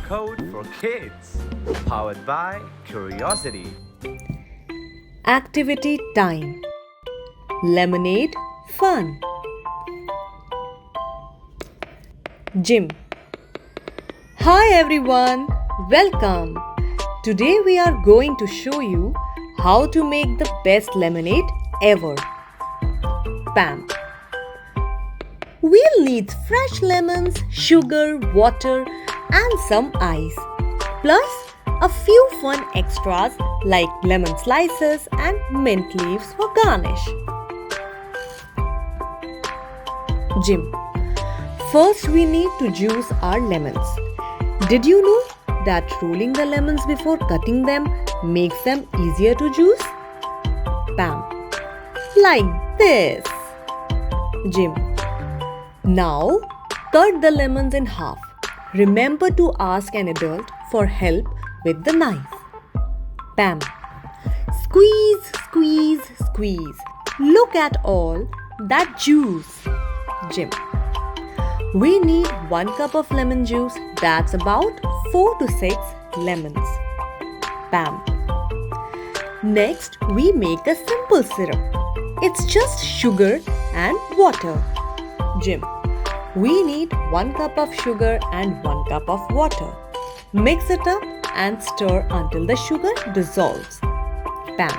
Arrcode for kids. Powered by Curiosity. Activity time. Lemonade fun. Gym. Hi everyone, welcome. Today we are going to show you how to make the best lemonade ever. Pam. We'll need fresh lemons, sugar, water and some ice. Plus a few fun extras like lemon slices and mint leaves for garnish. Gym. First we need to juice our lemons. Did you know that rolling the lemons before cutting them makes them easier to juice? Pam. Like this. Gym. Now cut the lemons in half. Remember to ask an adult for help with the knife. Pam. Squeeze, squeeze, squeeze. Look at all that juice. Jim. We need 1 cup of lemon juice, that's about 4 to 6 lemons. Pam. Next, we make a simple syrup. It's just sugar and water. Jim. We need 1 cup of sugar and 1 cup of water. Mix it up and stir until the sugar dissolves. Pam.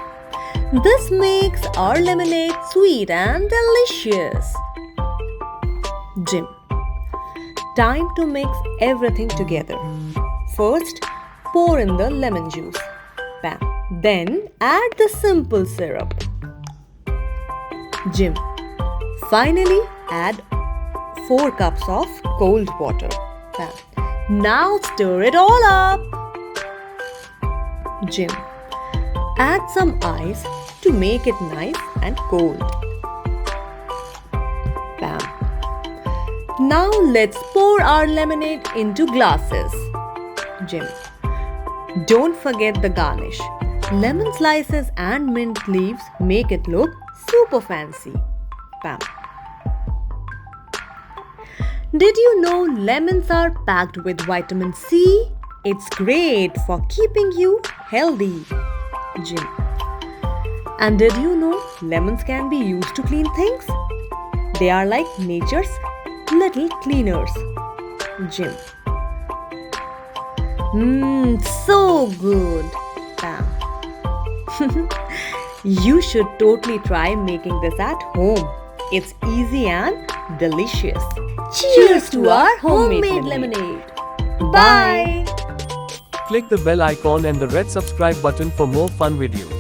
This makes our lemonade sweet and delicious. Jim. Time to mix everything together. First, pour in the lemon juice. Pam. Then add the simple syrup. Jim. Finally, add 4 cups of cold water. Pam. Now stir it all up. Jim. Add some ice to make it nice and cold. Pam. Now let's pour our lemonade into glasses. Jim. Don't forget the garnish. Lemon slices and mint leaves make it look super fancy. Pam. Did you know lemons are packed with vitamin C? It's great for keeping you healthy. Jim. And did you know lemons can be used to clean things? They are like nature's little cleaners. Jim. So good. Pam. You should totally try making this at home. It's easy and delicious. Cheers to our homemade lemonade. Bye. Click the bell icon and the red subscribe button for more fun videos.